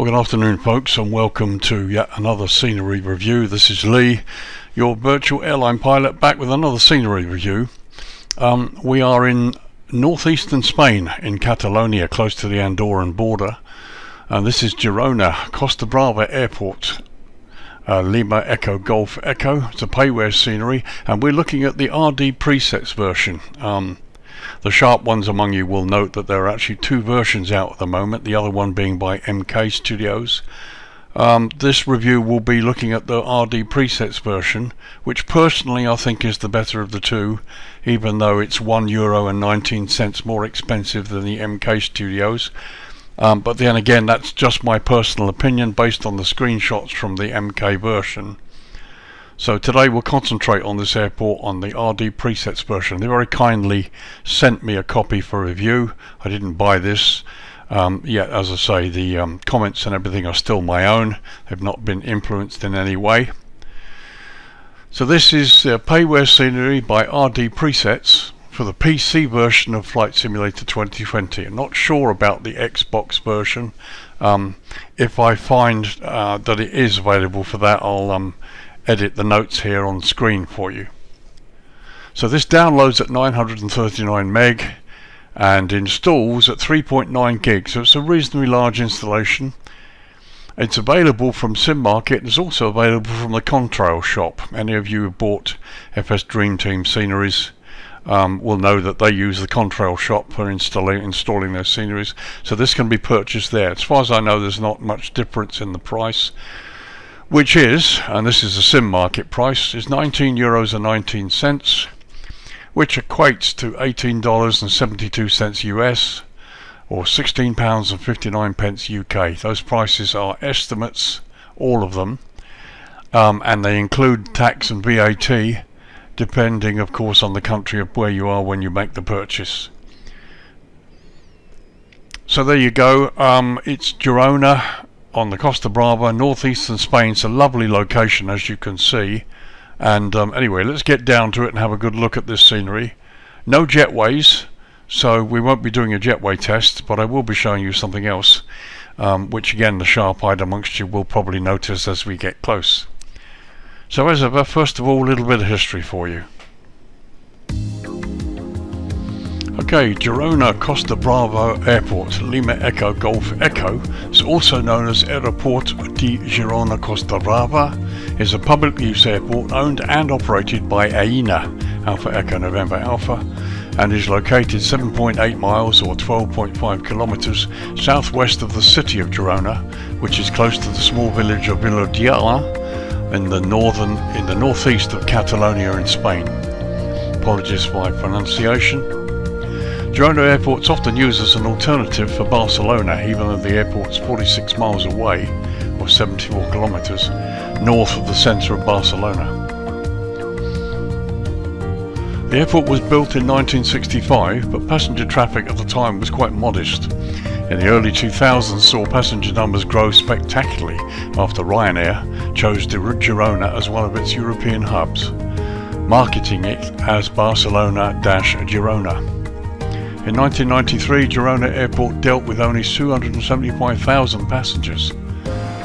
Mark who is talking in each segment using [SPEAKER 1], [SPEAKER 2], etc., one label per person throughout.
[SPEAKER 1] Well, good afternoon folks, and welcome to yet another scenery review. This is Lee, your virtual airline pilot, back with another scenery review. We are in northeastern Spain, in Catalonia, close to the Andorran border, and this is Girona, Costa Brava Airport, Lima Echo Golf Echo. It's a payware scenery, and we're looking at the RDPresets version. The sharp ones among you will note that there are actually two versions out at the moment, the other one being by MK Studios. This review will be looking at the RDPresets version, which personally I think is the better of the two, even though it's €1.19 more expensive than the MK Studios. But then again, that's just my personal opinion based on the screenshots from the MK version. So today we'll concentrate on this airport on the RDPresets version. They very kindly sent me a copy for review. I didn't buy this yet. As I say, the comments and everything are still my own. They've not been influenced in any way. So this is payware scenery by RDPresets for the PC version of Flight Simulator 2020. I'm not sure about the Xbox version. If I find that it is available for that, I'll edit the notes here on screen for you. So this downloads at 939 meg and installs at 3.9 gig, so it's a reasonably large installation. It's available from SimMarket. It's also available from the Contrail shop. Any of you who bought FS Dream Team sceneries will know that they use the Contrail shop for installing their sceneries, so this can be purchased there. As far as I know, there's not much difference in the price, which is, and this is the SimMarket price, is €19.19, which equates to $18.72 US, or £16.59 UK. Those prices are estimates, all of them, and they include tax and VAT, depending of course on the country of where you are when you make the purchase. So there you go. It's Girona on the Costa Brava, northeastern Spain. It's a lovely location, as you can see. And anyway, let's get down to it and have a good look at this scenery. No jetways, so we won't be doing a jetway test, but I will be showing you something else, which again the sharp-eyed amongst you will probably notice as we get close. So as ever, first of all, a little bit of history for you. Okay, Girona Costa Brava Airport, Lima Echo Golf Echo, is also known as Aeroport de Girona Costa Brava, is a public use airport owned and operated by AENA, Alpha Echo November Alpha, and is located 7.8 miles or 12.5 kilometers southwest of the city of Girona, which is close to the small village of BLDGS in the northeast of Catalonia in Spain. Apologies for my pronunciation. Girona Airport's often used as an alternative for Barcelona, even though the airport's 46 miles away, or 74 kilometers, north of the centre of Barcelona. The airport was built in 1965, but passenger traffic at the time was quite modest. In the early 2000s saw passenger numbers grow spectacularly after Ryanair chose Girona as one of its European hubs, marketing it as Barcelona-Girona. In 1993, Girona Airport dealt with only 275,000 passengers.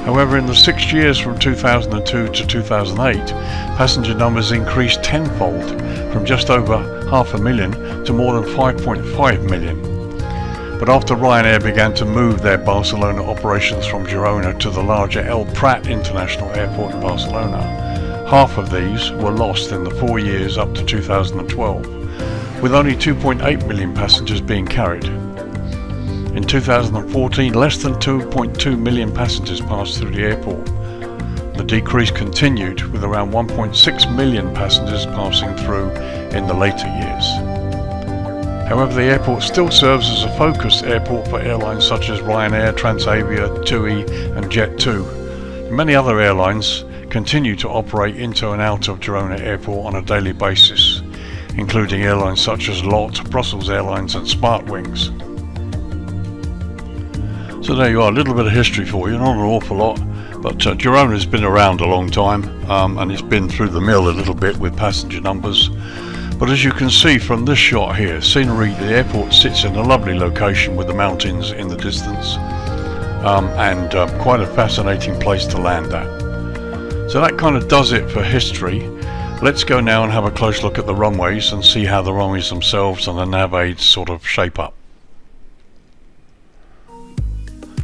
[SPEAKER 1] However, in the 6 years from 2002 to 2008, passenger numbers increased tenfold, from just over 500,000 to more than 5.5 million. But after Ryanair began to move their Barcelona operations from Girona to the larger El Prat International Airport in Barcelona, half of these were lost in the 4 years up to 2012. With only 2.8 million passengers being carried. In 2014, less than 2.2 million passengers passed through the airport. The decrease continued, with around 1.6 million passengers passing through in the later years. However, the airport still serves as a focused airport for airlines such as Ryanair, Transavia, TUI and Jet2. Many other airlines continue to operate into and out of Girona Airport on a daily basis, including airlines such as LOT, Brussels Airlines and Smartwings. So there you are, a little bit of history for you, not an awful lot, but Girona has been around a long time, and it's been through the mill a little bit with passenger numbers. But as you can see from this shot here, scenery, the airport sits in a lovely location with the mountains in the distance. and quite a fascinating place to land at. So that kind of does it for history. Let's go now and have a close look at the runways and see how the runways themselves and the nav aids sort of shape up.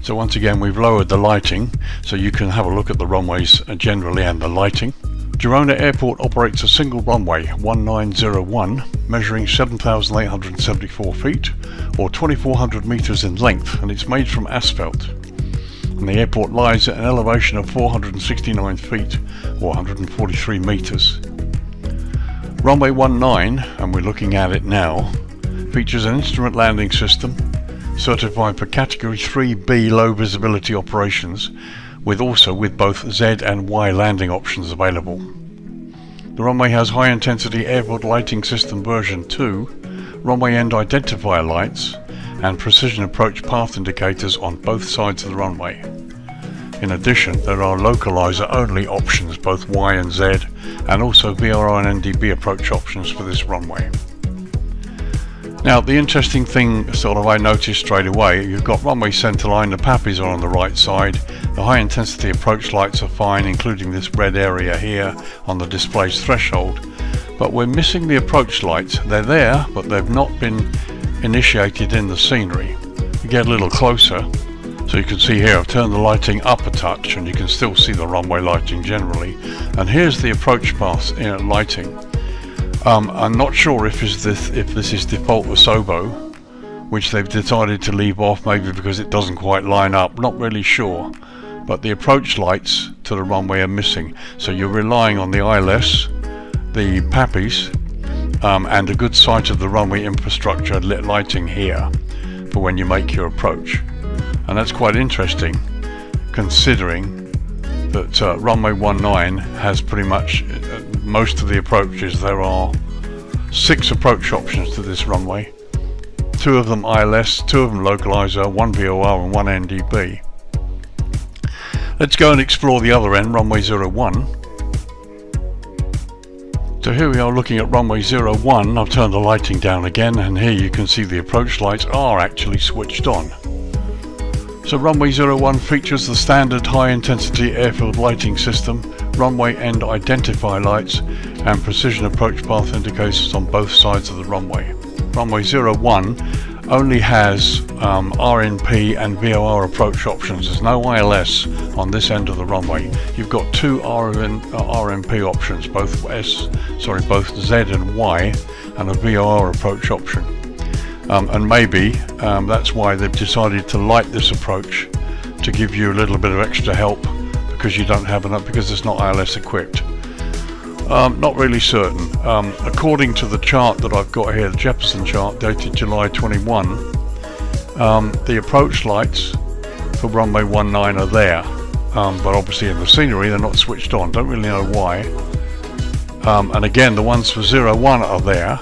[SPEAKER 1] So once again, we've lowered the lighting so you can have a look at the runways generally and the lighting. GERONA Airport operates a single runway, 1901, measuring 7,874 feet or 2,400 meters in length, and it's made from asphalt. And the airport lies at an elevation of 469 feet or 143 meters. Runway 19, and we're looking at it now, features an instrument landing system certified for Category 3B low visibility operations, with both Z and Y landing options available. The runway has high intensity airport lighting system version 2, runway end identifier lights, and precision approach path indicators on both sides of the runway. In addition, there are localizer only options, both Y and Z, and also VRR and NDB approach options for this runway. Now, the interesting thing I noticed straight away, you've got runway centerline, the PAPIs are on the right side, the high intensity approach lights are fine, including this red area here on the display's threshold, but we're missing the approach lights. They're there, but they've not been initiated in the scenery. We get a little closer, so you can see here I've turned the lighting up a touch and you can still see the runway lighting generally, and here's the approach path lighting. I'm not sure if this is default Asobo, which they've decided to leave off, maybe because it doesn't quite line up, not really sure. But the approach lights to the runway are missing, so you're relying on the ILS, the PAPIs, and a good sight of the runway infrastructure lit lighting here for when you make your approach. And that's quite interesting, considering that runway 19 has pretty much most of the approaches. There are 6 approach options to this runway, 2 of them ILS, 2 of them localizer, 1 VOR and 1 NDB. Let's go and explore the other end, runway 01. So here we are looking at runway 01. I've turned the lighting down again, and here you can see the approach lights are actually switched on. So runway 01 features the standard high intensity airfield lighting system, runway end identifier lights, and precision approach path indicators on both sides of the runway. Runway 01 only has RNP and VOR approach options. There's no ILS on this end of the runway. You've got 2 RNP options, both Z and Y, and a VOR approach option. And maybe that's why they've decided to light this approach, to give you a little bit of extra help, because you don't have enough, because it's not ILS equipped. Not really certain. According to the chart that I've got here, the Jefferson chart dated July 21, the approach lights for runway 19 are there, but obviously in the scenery they're not switched on. Don't really know why. And again, the ones for 01 are there,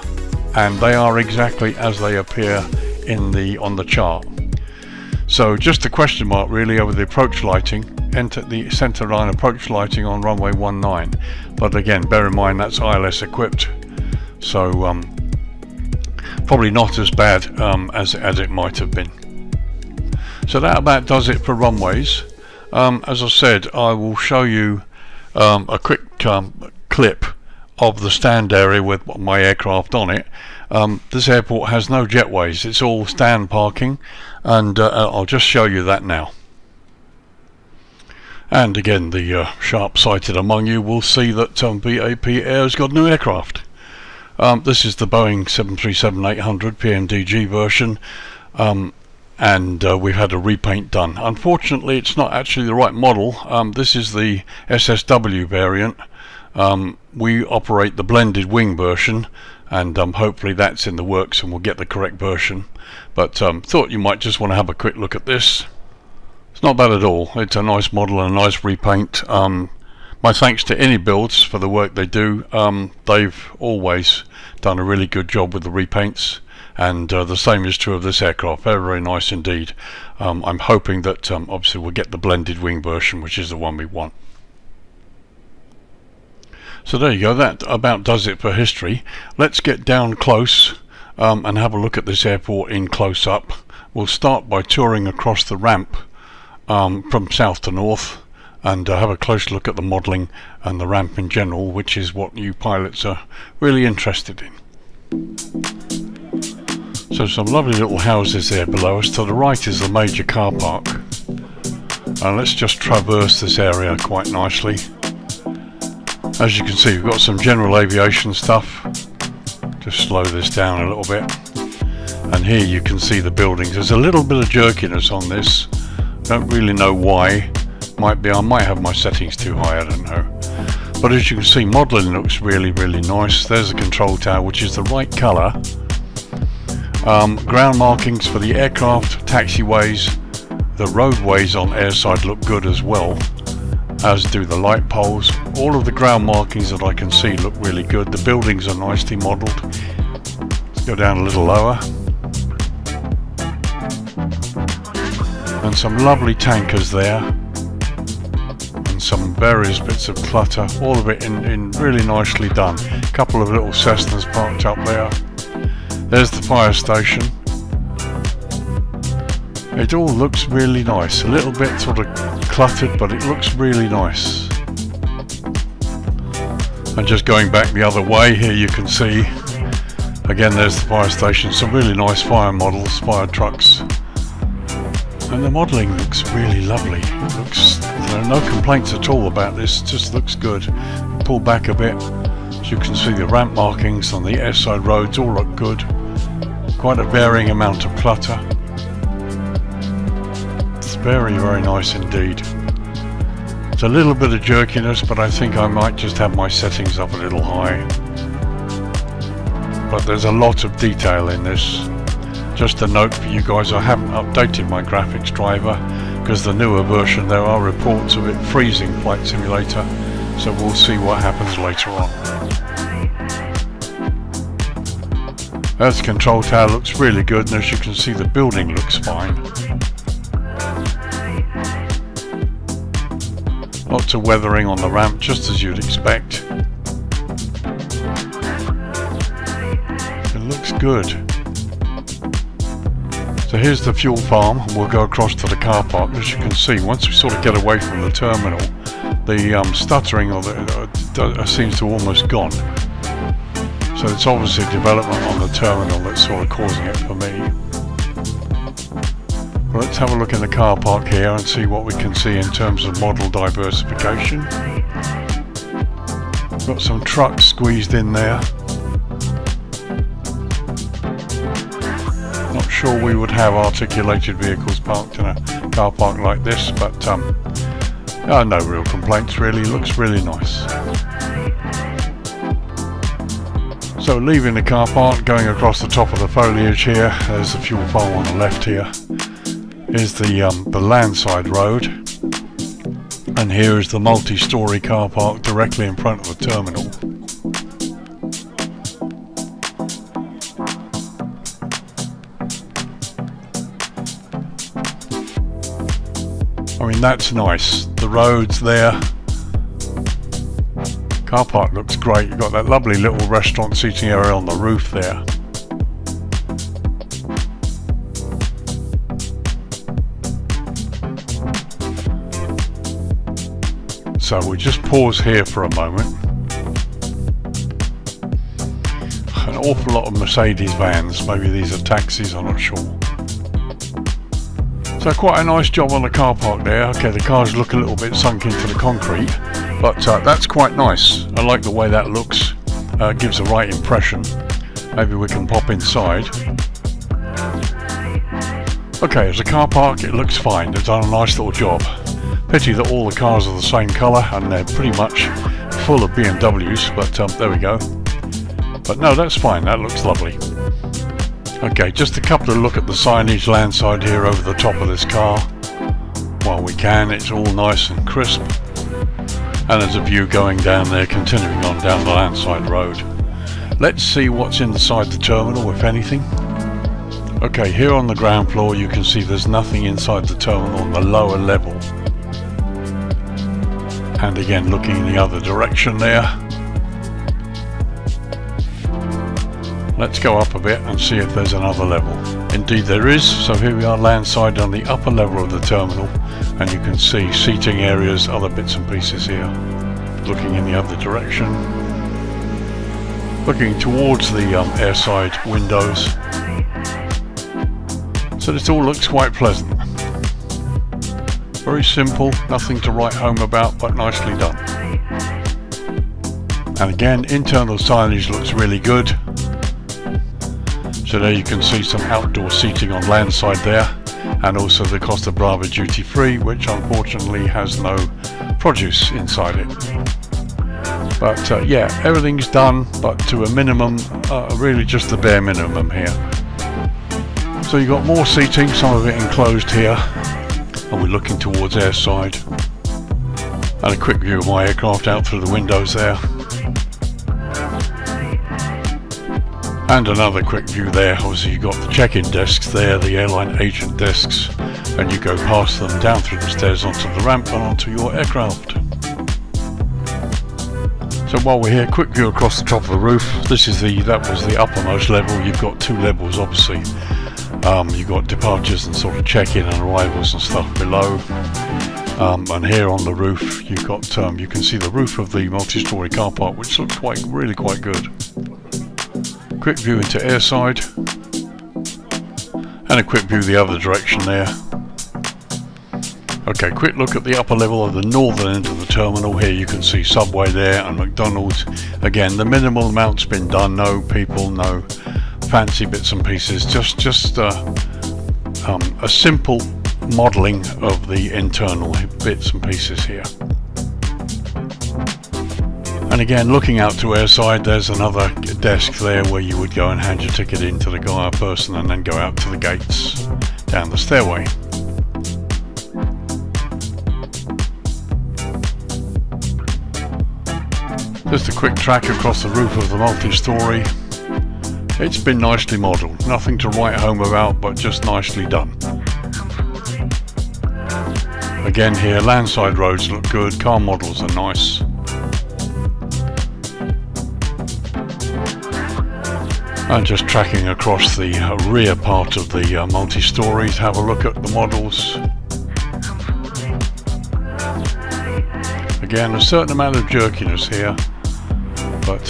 [SPEAKER 1] and they are exactly as they appear on the chart. So just a question mark really over the approach lighting, enter the center line approach lighting on runway 19. But again, bear in mind that's ILS equipped, so probably not as bad as it might have been. So that about does it for runways. As I said, I will show you a quick clip of the stand area with my aircraft on it. This airport has no jetways, it's all stand parking, and I'll just show you that now. And again, the sharp-sighted among you will see that VAP Air has got a new aircraft. This is the Boeing 737-800 PMDG version, and we've had a repaint done. Unfortunately, it's not actually the right model. This is the SSW variant. We operate the blended wing version, and hopefully that's in the works and we'll get the correct version. But thought you might just want to have a quick look at this. It's not bad at all. It's a nice model and a nice repaint. My thanks to any builds for the work they do. They've always done a really good job with the repaints, and the same is true of this aircraft. Very, very nice indeed. I'm hoping that obviously we'll get the blended wing version, which is the one we want. So there you go, that about does it for history. Let's get down close and have a look at this airport in close up. We'll start by touring across the ramp from south to north, and have a close look at the modelling and the ramp in general, which is what you pilots are really interested in. So some lovely little houses there below us. To the right is the major car park, and let's just traverse this area quite nicely. As you can see, we've got some general aviation stuff. Just slow this down a little bit, and here you can see the buildings. There's a little bit of jerkiness on this, don't really know why. Might be I might have my settings too high, I don't know. But as you can see, modelling looks really nice. There's a control tower, which is the right colour. Ground markings for the aircraft, taxiways, the roadways on airside look good as well, as do the light poles. All of the ground markings that I can see look really good. The buildings are nicely modelled. Let's go down a little lower. And some lovely tankers there, and some various bits of clutter, all of it in really nicely done. A couple of little Cessnas parked up there. There's the fire station. It all looks really nice, a little bit sort of cluttered, but it looks really nice. And just going back the other way, here you can see, again there's the fire station, some really nice fire models, fire trucks. And the modelling looks really lovely. It looks, there are no complaints at all about this, it just looks good. Pull back a bit, so you can see the ramp markings on the airside roads all look good. Quite a varying amount of clutter. It's very nice indeed. It's a little bit of jerkiness, but I think I might just have my settings up a little high. But there's a lot of detail in this. Just a note for you guys, I haven't updated my graphics driver because the newer version, there are reports of it freezing Flight Simulator, so we'll see what happens later on. As the control tower looks really good, and as you can see the building looks fine. Lots of weathering on the ramp, just as you'd expect. It looks good. So here's the fuel farm, and we'll go across to the car park. As you can see, once we sort of get away from the terminal, the stuttering seems to almost gone. So it's obviously development on the terminal that's sort of causing it for me. Well, let's have a look in the car park here and see what we can see in terms of model diversification. Got some trucks squeezed in there. Not sure we would have articulated vehicles parked in a car park like this, but no real complaints really, looks really nice. So leaving the car park, going across the top of the foliage here, there's the fuel farm on the left here. Here's the LANDSIDE road, and here is the multi-storey car park directly in front of the terminal. I mean, that's nice. The roads there. Car park looks great. You've got that lovely little restaurant seating area on the roof there. So we just pause here for a moment. An awful lot of Mercedes vans. Maybe these are taxis, I'm not sure. So quite a nice job on the car park there. Okay, the cars look a little bit sunk into the concrete, but that's quite nice. I like the way that looks. Gives the right impression. Maybe we can pop inside. Okay, as a car park it looks fine. They've done a nice little job. Pity that all the cars are the same colour and they're pretty much full of BMWs, but there we go. But no, that's fine, that looks lovely. Okay, just a couple of look at the signage LANDSIDE here over the top of this car. While we can, it's all nice and crisp. And there's a view going down there, continuing on down the LANDSIDE road. Let's see what's inside the terminal, if anything. Okay, here on the ground floor you can see there's nothing inside the terminal on the lower level. And again, looking in the other direction there. Let's go up a bit and see if there's another level. Indeed there is, so here we are landside on the upper level of the terminal, and you can see seating areas, other bits and pieces here. Looking in the other direction, looking towards the airside windows. So this all looks quite pleasant. Very simple, nothing to write home about, but nicely done. And again, internal signage looks really good. So there you can see some outdoor seating on landside there, and also the Costa Brava duty free, which unfortunately has no produce inside it. But yeah, everything's done, but to a minimum, really just the bare minimum here. So you've got more seating, some of it enclosed here, and we're looking towards airside. And a quick view of my aircraft out through the windows there. And another quick view there. Obviously you've got the check-in desks there, the airline agent desks, and you go past them down through the stairs onto the ramp and onto your aircraft. So while we're here, quick view across the top of the roof. That was the uppermost level. You've got two levels obviously. You've got departures and sort of check-in and arrivals and stuff below. And here on the roof you've got you can see the roof of the multi-storey car park, which looks really quite good. Quick view into airside, and a quick view the other direction there. Okay, quick look at the upper level of the northern end of the terminal. Here you can see Subway there and McDonald's. Again, the minimal amount's been done, no people, no fancy bits and pieces, just a simple modelling of the internal bits and pieces here. And again, looking out to airside, there's another desk there where you would go and hand your ticket in to the guy or person and then go out to the gates down the stairway. Just a quick track across the roof of the multi-storey. It's been nicely modelled, nothing to write home about, but just nicely done. Again here, landside roads look good, car models are nice. And just tracking across the rear part of the multi-stories, have a look at the models. Again, a certain amount of jerkiness here, but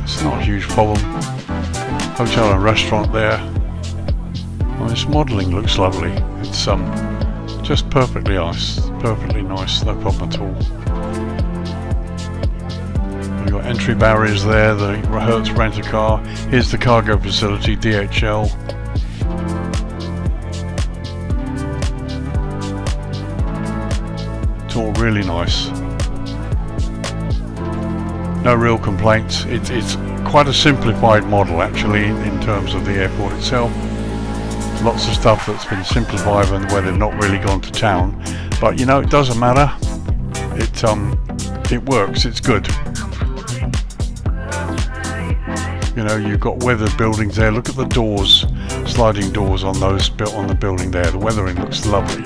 [SPEAKER 1] it's not a huge problem. Hotel and restaurant there. Well, this modelling looks lovely. It's just perfectly nice, no problem at all. You've got entry barriers there, the Hertz rent-a-car. Here's the cargo facility, DHL. It's all really nice. No real complaints. It's quite a simplified model actually in terms of the airport itself. Lots of stuff that's been simplified and where they've not really gone to town. But you know, it doesn't matter. It works, it's good. You know, you've got weathered buildings there. Look at the doors, sliding doors on those built on the building there. The weathering looks lovely.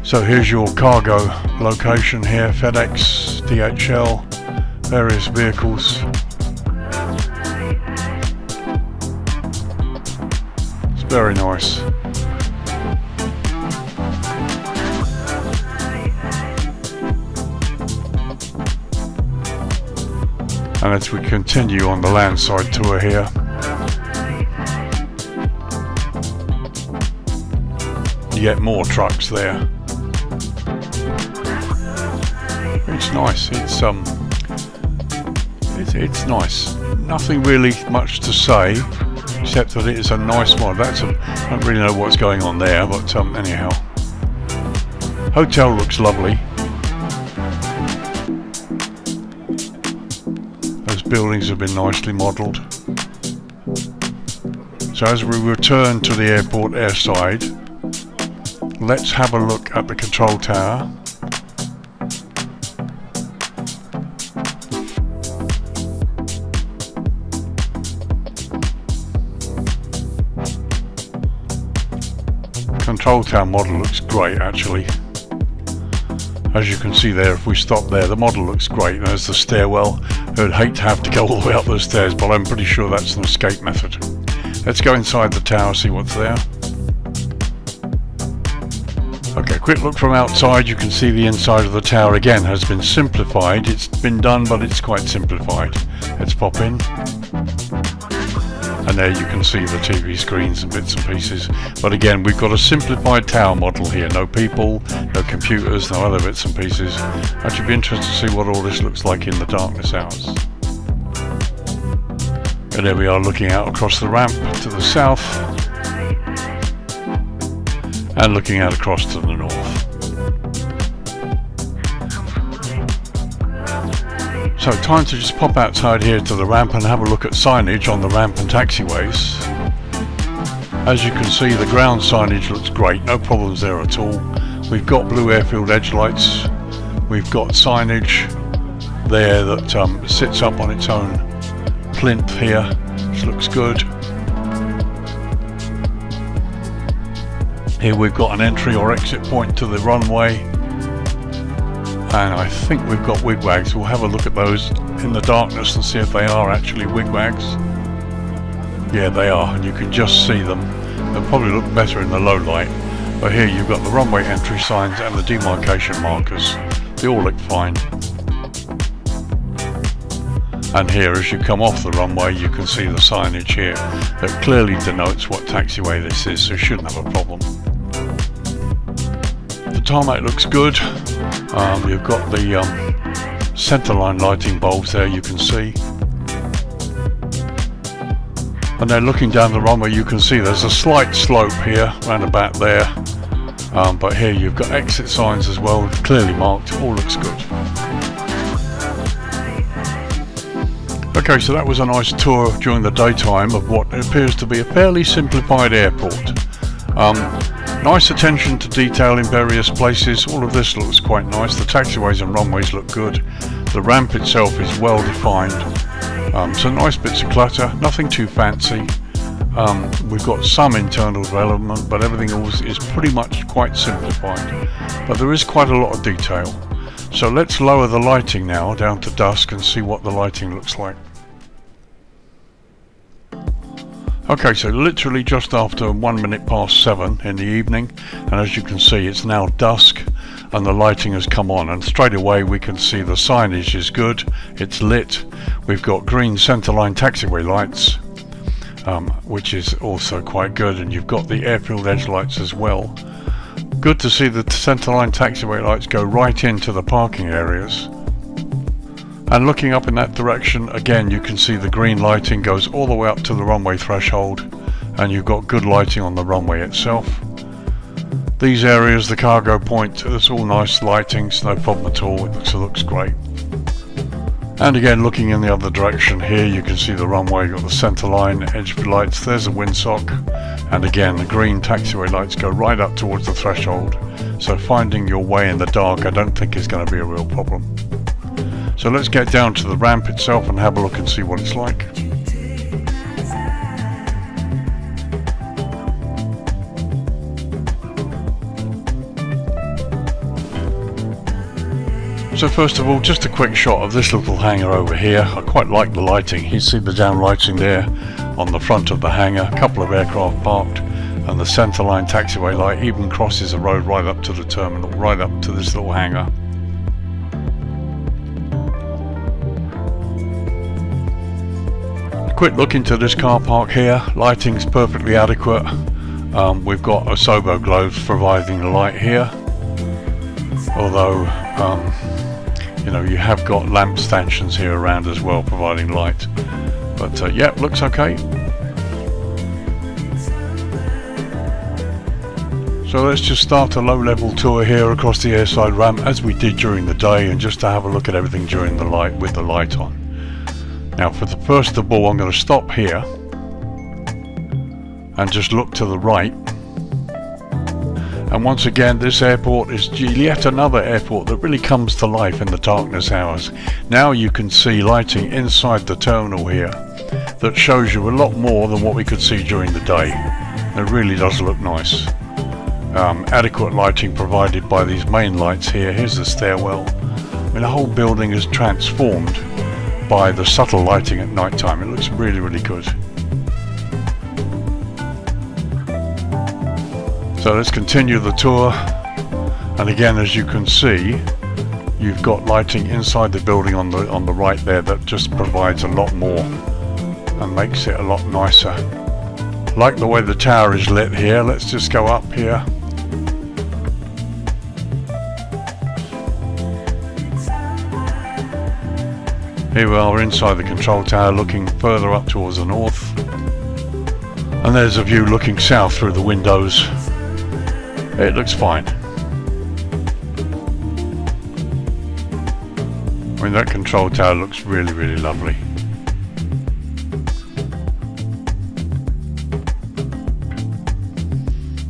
[SPEAKER 1] So here's your cargo location here, FedEx, DHL, various vehicles. It's very nice. And as we continue on the landside tour here, you get more trucks there. It's nice. It's nice. Nothing really much to say, except that it is a nice mod. I don't really know what's going on there, but anyhow. Hotel looks lovely. Those buildings have been nicely modelled. So as we return to the airport airside, let's have a look at the control tower. Control tower model looks great actually. As you can see there, if we stop there, the model looks great. There's the stairwell, I'd hate to have to go all the way up those stairs, but I'm pretty sure that's an escape method. Let's go inside the tower, see what's there. Okay, quick look from outside. You can see the inside of the tower again has been simplified. It's been done, but it's quite simplified. Let's pop in. And there you can see the TV screens and bits and pieces. But again, we've got a simplified tower model here. No people, no computers, no other bits and pieces. Actually be interested to see what all this looks like in the darkness hours. And there we are looking out across the ramp to the south. And looking out across to the north. So time to just pop outside here to the ramp and have a look at signage on the ramp and taxiways. As you can see, the ground signage looks great, no problems there at all. We've got blue airfield edge lights. We've got signage there that sits up on its own plinth here, which looks good. Here we've got an entry or exit point to the runway, and I think we've got wigwags. We'll have a look at those in the darkness and see if they are actually wigwags. Yeah, they are, and you can just see them. They'll probably look better in the low light, but here you've got the runway entry signs and the demarcation markers. They all look fine. And here, as you come off the runway, you can see the signage here that clearly denotes what taxiway this is, so you shouldn't have a problem. The tarmac looks good. You've got the centerline lighting bulbs there, you can see. And then looking down the runway, you can see there's a slight slope here, round about there. But here you've got exit signs as well, clearly marked. All looks good. Okay, so that was a nice tour during the daytime of what appears to be a fairly simplified airport. Nice attention to detail in various places. All of this looks quite nice. The taxiways and runways look good. The ramp itself is well defined. So nice bits of clutter, nothing too fancy. We've got some internal development, but everything else is pretty much quite simplified. But there is quite a lot of detail. So let's lower the lighting now down to dusk and see what the lighting looks like. Okay, so literally just after 7:01 in the evening, and as you can see it's now dusk and the lighting has come on, and straight away we can see the signage is good, it's lit. We've got green centerline taxiway lights, which is also quite good, and you've got the airfield edge lights as well. Good to see the centerline taxiway lights go right into the parking areas. And looking up in that direction, again you can see the green lighting goes all the way up to the runway threshold, and you've got good lighting on the runway itself. These areas, the cargo point, it's all nice lightings, no problem at all. It looks great. And again, looking in the other direction here, you can see the runway, got the centerline edge lights, there's a windsock, and again the green taxiway lights go right up towards the threshold, so finding your way in the dark I don't think is going to be a real problem. So let's get down to the ramp itself and have a look and see what it's like. So first of all, just a quick shot of this little hangar over here. I quite like the lighting. You see the down lighting there on the front of the hangar, a couple of aircraft parked, and the centerline taxiway light even crosses the road right up to the terminal, right up to this little hangar. Quick look into this car park here. Lighting's perfectly adequate. We've got Asobo globes providing the light here, although you know, you have got lamp stanchions here around as well providing light, but yeah, looks okay. So let's just start a low-level tour here across the airside ramp as we did during the day, and just to have a look at everything during the light with the light on. Now for the first of all, I'm going to stop here and just look to the right, and once again this airport is yet another airport that really comes to life in the darkness hours. Now you can see lighting inside the terminal here that shows you a lot more than what we could see during the day. It really does look nice. Adequate lighting provided by these main lights here. Here's the stairwell. I mean, the whole building is transformed by the subtle lighting at night time. It looks really, really good. So let's continue the tour, and again, as you can see, you've got lighting inside the building on the right there that just provides a lot more and makes it a lot nicer. I like the way the tower is lit here. Let's just go up here. Here we are inside the control tower, looking further up towards the north, and there's a view looking south through the windows. It looks fine. I mean, that control tower looks really, really lovely.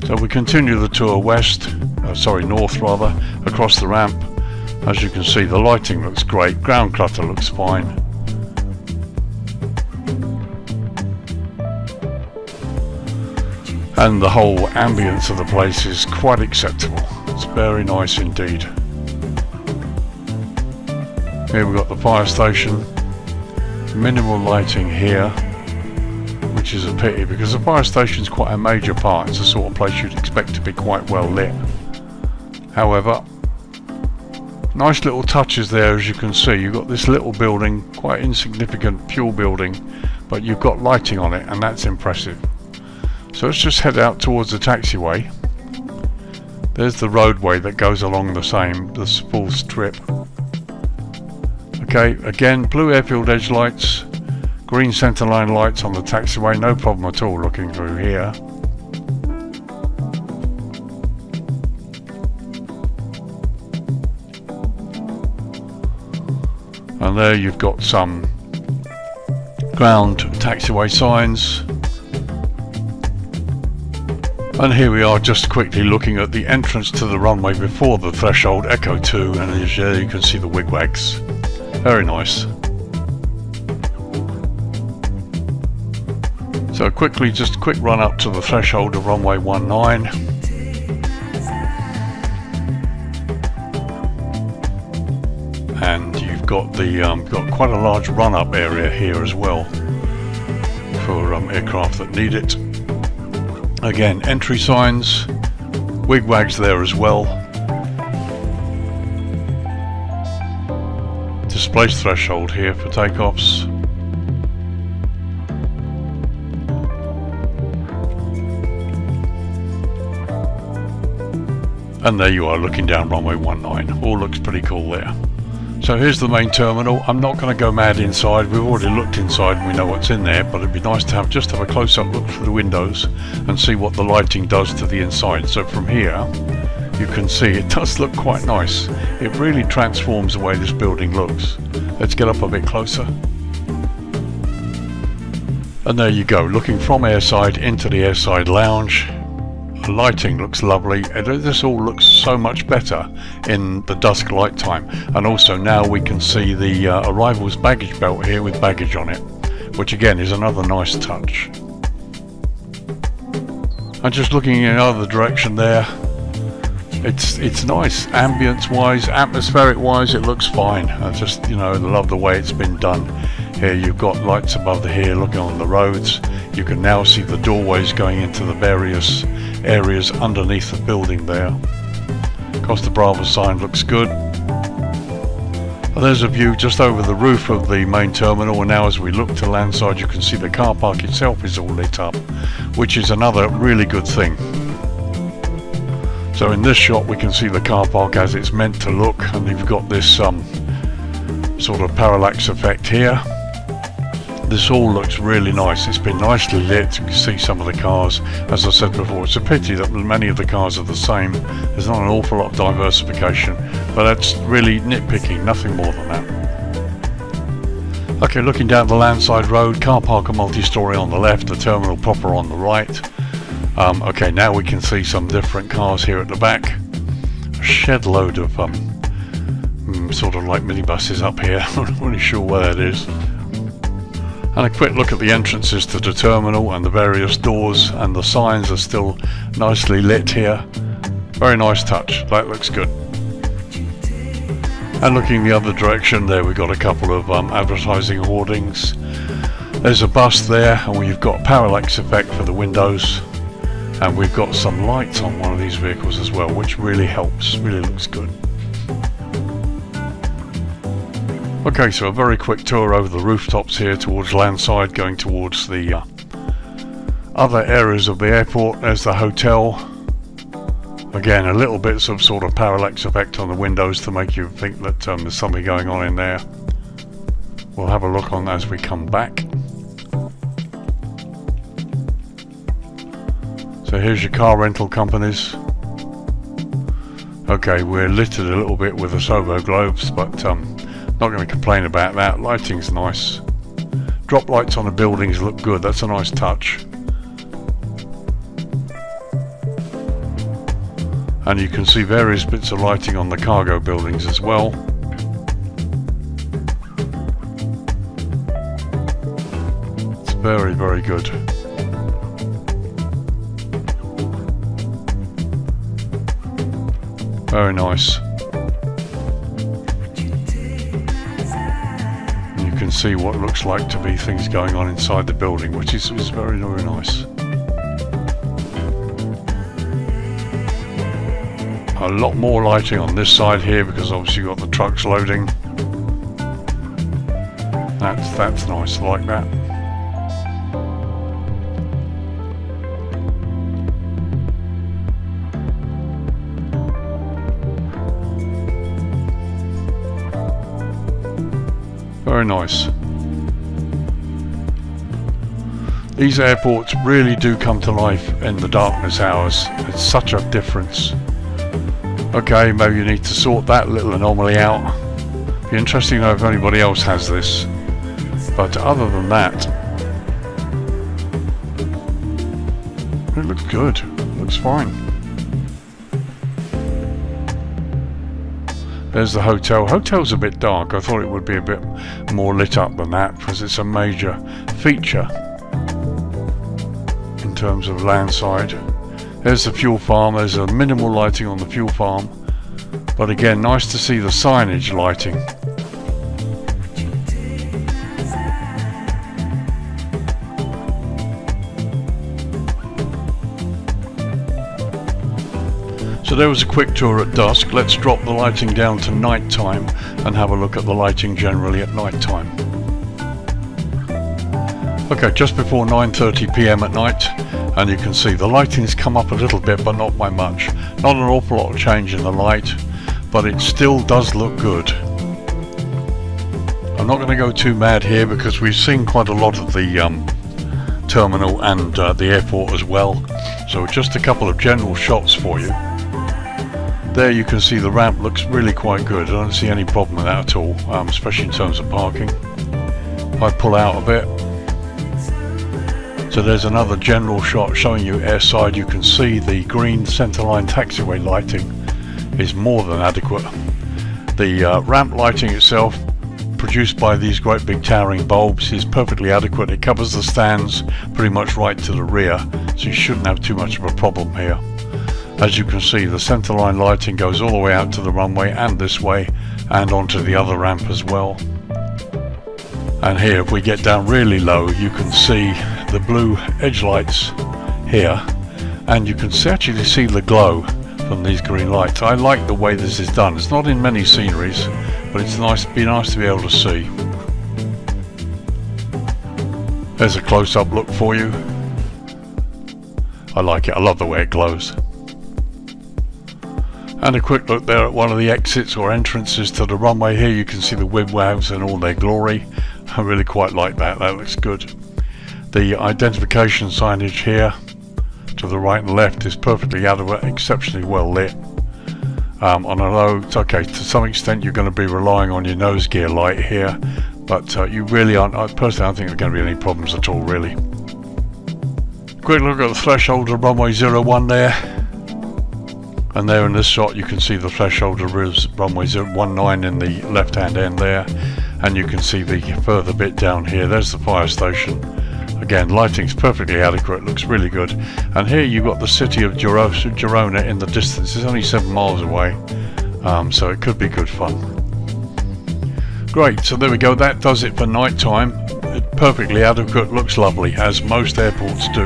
[SPEAKER 1] So we continue the tour north rather, across the ramp. As you can see, the lighting looks great, ground clutter looks fine. And the whole ambience of the place is quite acceptable. It's very nice indeed. Here we've got the fire station. Minimal lighting here, which is a pity because the fire station is quite a major part. It's the sort of place you'd expect to be quite well lit. However, nice little touches there. As you can see, you've got this little building, quite insignificant fuel building, but you've got lighting on it, and that's impressive. So let's just head out towards the taxiway. There's the roadway that goes along this full strip. Okay, again, blue airfield edge lights, green centerline lights on the taxiway, no problem at all looking through here. And there you've got some ground taxiway signs. And here we are just quickly looking at the entrance to the runway before the threshold, Echo 2, and as you can see the wigwags. Very nice. So quickly, just a quick run up to the threshold of runway 19. And you've got got quite a large run-up area here as well for aircraft that need it. Again, entry signs, wigwags there as well. Displace threshold here for takeoffs. And there you are looking down runway 19. All looks pretty cool there. So here's the main terminal. I'm not going to go mad inside. We've already looked inside and we know what's in there, but it'd be nice to just have a close-up look through the windows and see what the lighting does to the inside. So from here you can see it does look quite nice. It really transforms the way this building looks. Let's get up a bit closer. And there you go, looking from airside into the airside lounge. The lighting looks lovely. This all looks so much better in the dusk light time. And also now we can see the arrivals baggage belt here with baggage on it, which again is another nice touch. And just looking in another direction there, it's nice, ambience wise, atmospheric wise, it looks fine. I just, love the way it's been done. Here you've got lights above here looking on the roads. You can now see the doorways going into the various areas underneath the building there. Costa Brava sign looks good. And there's a view just over the roof of the main terminal, and now as we look to landside you can see the car park itself is all lit up, which is another really good thing. So in this shot we can see the car park as it's meant to look, and you've got this sort of parallax effect here. This all looks really nice. It's been nicely lit. You can see some of the cars. As I said before, it's a pity that many of the cars are the same. There's not an awful lot of diversification, but that's really nitpicking, nothing more than that. Okay, looking down the landside road, car park and multi-storey on the left, the terminal proper on the right. Okay, now we can see some different cars here at the back. A shed load of sort of like minibuses up here. I'm not really sure where that is. And a quick look at the entrances to the terminal and the various doors, and the signs are still nicely lit here. Very nice touch, that looks good. And looking the other direction, there we've got a couple of advertising hoardings. There's a bus there, and we've got parallax effect for the windows, and we've got some lights on one of these vehicles as well, which really helps, really looks good. Okay, so a very quick tour over the rooftops here towards Landside, going towards the other areas of the airport. There's the hotel. Again, a little bit of sort of parallax effect on the windows to make you think that there's something going on in there. We'll have a look on as we come back. So here's your car rental companies. Okay, we're littered a little bit with the Sobo globes, but not going to complain about that. Lighting's nice. Drop lights on the buildings look good. That's a nice touch. And you can see various bits of lighting on the cargo buildings as well. It's very, very good. Very nice. And you can see what looks like to be things going on inside the building, which is very, very nice. A lot more lighting on this side here because obviously you've got the trucks loading. That's nice, I like that. Very nice. These airports really do come to life in the darkness hours. It's such a difference. Okay, maybe you need to sort that little anomaly out. Be interesting to know if anybody else has this. But other than that, it looks good. It looks fine. There's the hotel. Hotel's a bit dark. I thought it would be a bit more lit up than that because it's a major feature in terms of Landside. There's the fuel farm. There's a minimal lighting on the fuel farm, but again, nice to see the signage lighting. So there was a quick tour at dusk. Let's drop the lighting down to night time and have a look at the lighting generally at night time. Okay, just before 9:30 PM at night, and you can see the lighting's come up a little bit, but not by much. Not an awful lot of change in the light, but it still does look good. I'm not going to go too mad here because we've seen quite a lot of the terminal and the airport as well. So just a couple of general shots for you. There you can see the ramp looks really quite good. I don't see any problem with that at all, especially in terms of parking. If I pull out a bit. So there's another general shot showing you airside. You can see the green centerline taxiway lighting is more than adequate. The ramp lighting itself, produced by these great big towering bulbs, is perfectly adequate. It covers the stands pretty much right to the rear, so you shouldn't have too much of a problem here. As you can see, the centerline lighting goes all the way out to the runway and this way and onto the other ramp as well. And here, if we get down really low, you can see the blue edge lights here, and you can actually see the glow from these green lights. I like the way this is done. It's not in many sceneries, but it's nice to be able to see. There's a close-up look for you. I like it. I love the way it glows. And a quick look there at one of the exits or entrances to the runway. Here you can see the wigwags in all their glory. I really quite like that. That looks good. The identification signage here to the right and left is perfectly adequate, exceptionally well lit. And although it's okay, to some extent you're going to be relying on your nose gear light here, but you really aren't. Personally, I don't think there are going to be any problems at all, really. Quick look at the threshold of runway 01 there. And there in this shot you can see the threshold of runway 19 in the left hand end there, and you can see the further bit down here. There's the fire station. Again, lighting's perfectly adequate, looks really good. And here you've got the city of Gerona in the distance. It's only 7 miles away, so it could be good fun. Great, so there we go, that does it for night time. Perfectly adequate, looks lovely, as most airports do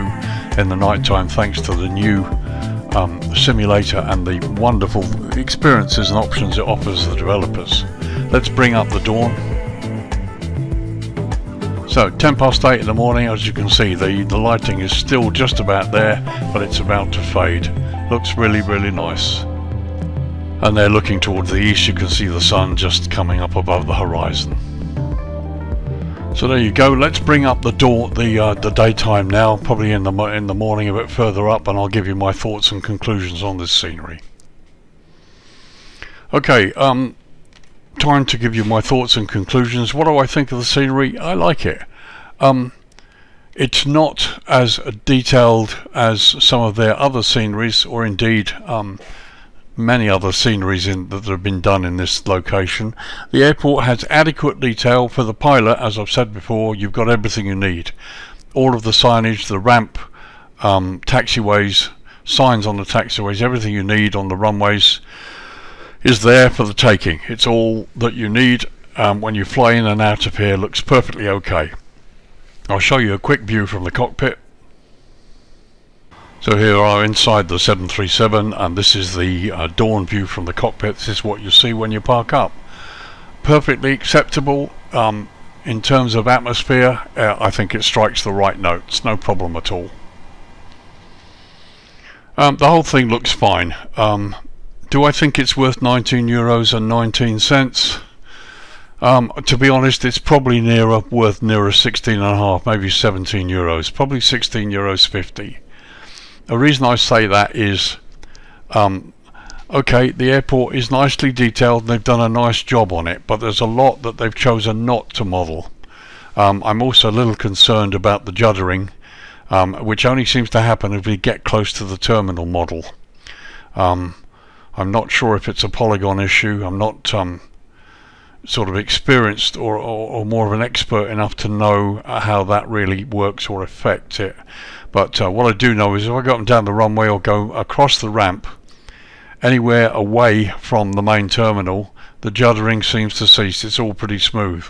[SPEAKER 1] in the night time, thanks to the new simulator and the wonderful experiences and options it offers the developers. Let's bring up the dawn. So 8:10 in the morning, as you can see, the lighting is still just about there, but it's about to fade. Looks really, really nice. And they're looking towards the east. You can see the sun just coming up above the horizon. So there you go. Let's bring up the daytime now, probably in the morning a bit further up, and I'll give you my thoughts and conclusions on this scenery. Okay, time to give you my thoughts and conclusions. What do I think of the scenery? I like it. It's not as detailed as some of their other sceneries, or indeed many other sceneries that have been done in this location. The airport has adequate detail for the pilot. As I've said before, you've got everything you need. All of the signage, the ramp, taxiways, signs on the taxiways, everything you need on the runways is there for the taking. It's all that you need. When you fly in and out of here, looks perfectly okay. I'll show you a quick view from the cockpit. So here are inside the 737, and this is the dawn view from the cockpit. This is what you see when you park up. Perfectly acceptable. In terms of atmosphere, I think it strikes the right notes, no problem at all. The whole thing looks fine. Do I think it's worth €19.19? To be honest, it's probably worth nearer 16.5, maybe €17, probably €16.50. The reason I say that is, okay, the airport is nicely detailed and they've done a nice job on it, but there's a lot that they've chosen not to model. I'm also a little concerned about the juddering, which only seems to happen if we get close to the terminal model. I'm not sure if it's a polygon issue. I'm not sort of experienced or more of an expert enough to know how that really works or affects it. But what I do know is if I go up and down the runway or go across the ramp, anywhere away from the main terminal, the juddering seems to cease. It's all pretty smooth.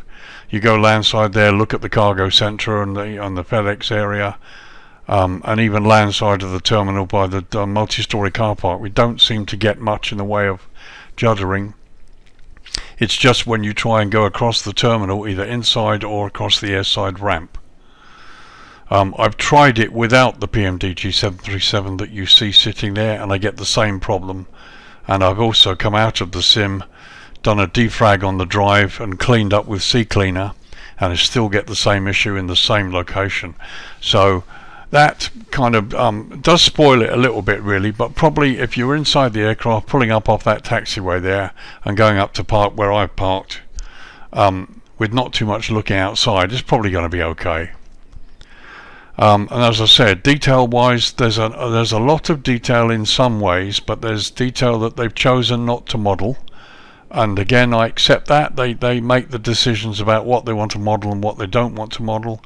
[SPEAKER 1] You go landside there, look at the cargo centre and the FedEx area, and even landside of the terminal by the multi-storey car park. We don't seem to get much in the way of juddering. It's just when you try and go across the terminal, either inside or across the airside ramp. I've tried it without the PMDG 737 that you see sitting there, and I get the same problem. And I've also come out of the sim, done a defrag on the drive and cleaned up with CCleaner, and I still get the same issue in the same location. So that kind of does spoil it a little bit really, but probably if you're inside the aircraft pulling up off that taxiway there and going up to park where I've parked, with not too much looking outside, it's probably going to be okay. And as I said, detail wise, there's a lot of detail in some ways, but there's detail that they've chosen not to model, and again I accept that. They make the decisions about what they want to model and what they don't want to model,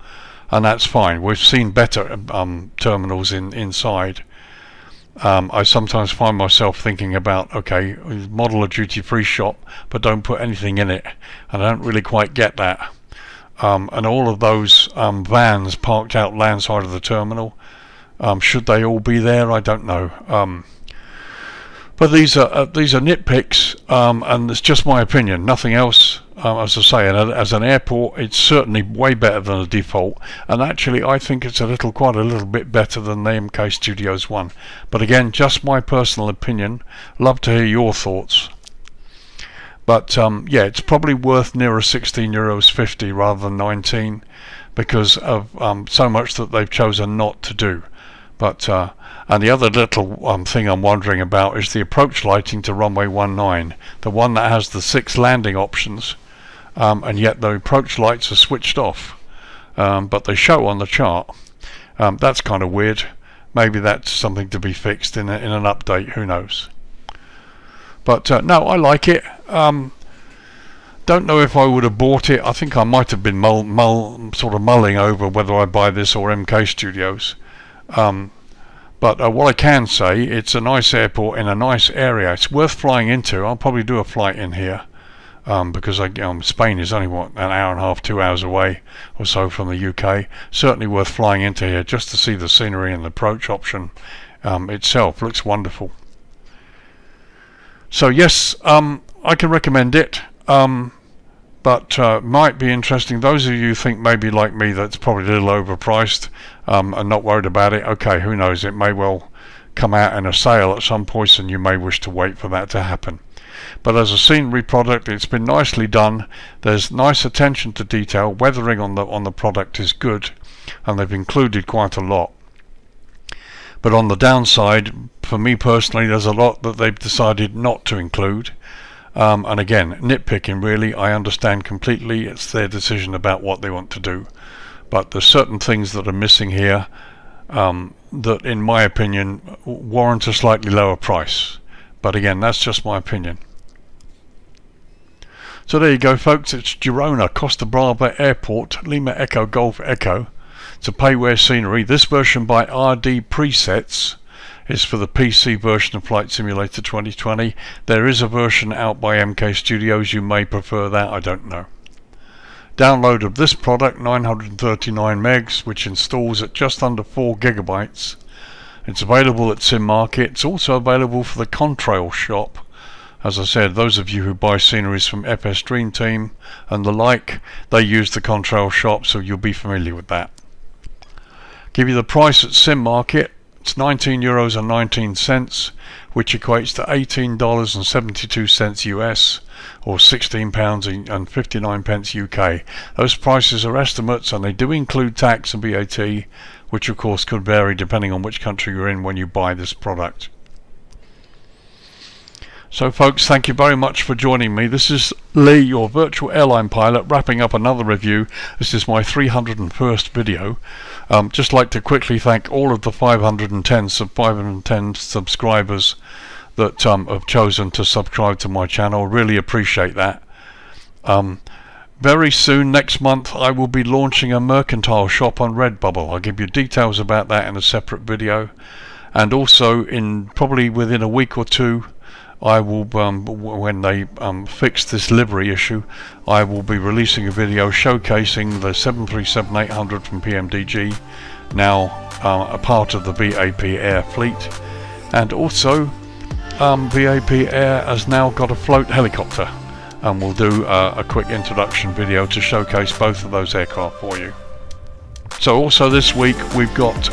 [SPEAKER 1] and that's fine. We've seen better terminals inside. I sometimes find myself thinking about, okay, model a duty-free shop but don't put anything in it, and I don't really quite get that. And all of those vans parked out landside of the terminal, should they all be there? I don't know. But these are nitpicks, and it's just my opinion, nothing else. As I say, as an airport, it's certainly way better than a default, and actually I think it's quite a little bit better than the MK Studios one. But again, just my personal opinion. Love to hear your thoughts. But yeah, it's probably worth nearer €16.50 rather than 19, because of so much that they've chosen not to do. But and the other little thing I'm wondering about is the approach lighting to runway 19, the one that has the 6 landing options, and yet the approach lights are switched off, but they show on the chart. That's kind of weird. Maybe that's something to be fixed in an update, who knows. But no, I like it. Don't know if I would have bought it. I think I might have been sort of mulling over whether I buy this or MK Studios. But what I can say, it's a nice airport in a nice area. It's worth flying into. I'll probably do a flight in here. because Spain is only what, an hour and a half, 2 hours away or so from the UK. Certainly worth flying into here just to see the scenery, and the approach option itself looks wonderful. So yes, I can recommend it, but might be interesting. Those of you who think maybe like me that's probably a little overpriced and not worried about it, okay, who knows, it may well come out in a sale at some point and you may wish to wait for that to happen. But as a scenery product, it's been nicely done. There's nice attention to detail. Weathering on the product is good, and they've included quite a lot. But on the downside, for me personally, there's a lot that they've decided not to include. And again, nitpicking really, I understand completely. It's their decision about what they want to do. But there's certain things that are missing here that, in my opinion, warrant a slightly lower price. But again, that's just my opinion. So there you go, folks. It's GERONA, Costa Brava Airport, Lima Echo Golf Echo. It's a payware scenery. This version by RDPresets is for the PC version of Flight Simulator 2020. There is a version out by MK Studios. You may prefer that, I don't know. Download of this product, 939 megs, which installs at just under 4 gigabytes. It's available at Sim Market. It's also available for the Contrail shop. As I said, those of you who buy sceneries from FS Dream Team and the like, they use the Contrail shop, so you'll be familiar with that. Give you the price at Sim Market. It's €19.19, which equates to $18.72 US, or £16.59 UK. Those prices are estimates, and they do include tax and VAT, which of course could vary depending on which country you're in when you buy this product. So folks, thank you very much for joining me. This is Lee, your virtual airline pilot, wrapping up another review. This is my 301st video. Just like to quickly thank all of the 510 subscribers that have chosen to subscribe to my channel. Really appreciate that. Very soon, next month, I will be launching a mercantile shop on Redbubble. I'll give you details about that in a separate video. And also, probably within a week or two, I will, when they fix this livery issue, I will be releasing a video showcasing the 737-800 from PMDG, now a part of the VAP Air fleet. And also, VAP Air has now got a float helicopter, and we'll do a quick introduction video to showcase both of those aircraft for you. So also this week we've got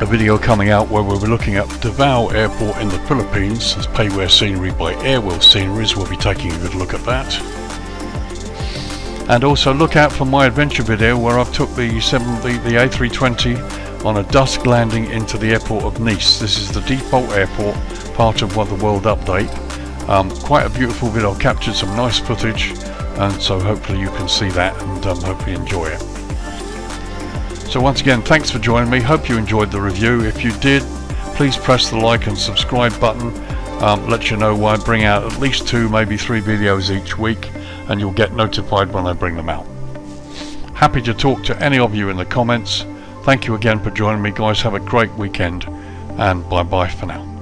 [SPEAKER 1] a video coming out where we'll be looking at Davao Airport in the Philippines. It's payware scenery by Airwheel Sceneries. We'll be taking a good look at that. And also look out for my adventure video where I've took the A320 on a Dusk landing into the airport of Nice. This is the default airport, part of the World Update. Quite a beautiful video. I've captured some nice footage, and so hopefully you can see that and hopefully enjoy it. So once again, thanks for joining me. Hope you enjoyed the review. If you did, please press the like and subscribe button. Let you know I bring out at least 2, maybe 3 videos each week, and you'll get notified when I bring them out. Happy to talk to any of you in the comments. Thank you again for joining me, guys. Have a great weekend, and bye bye for now.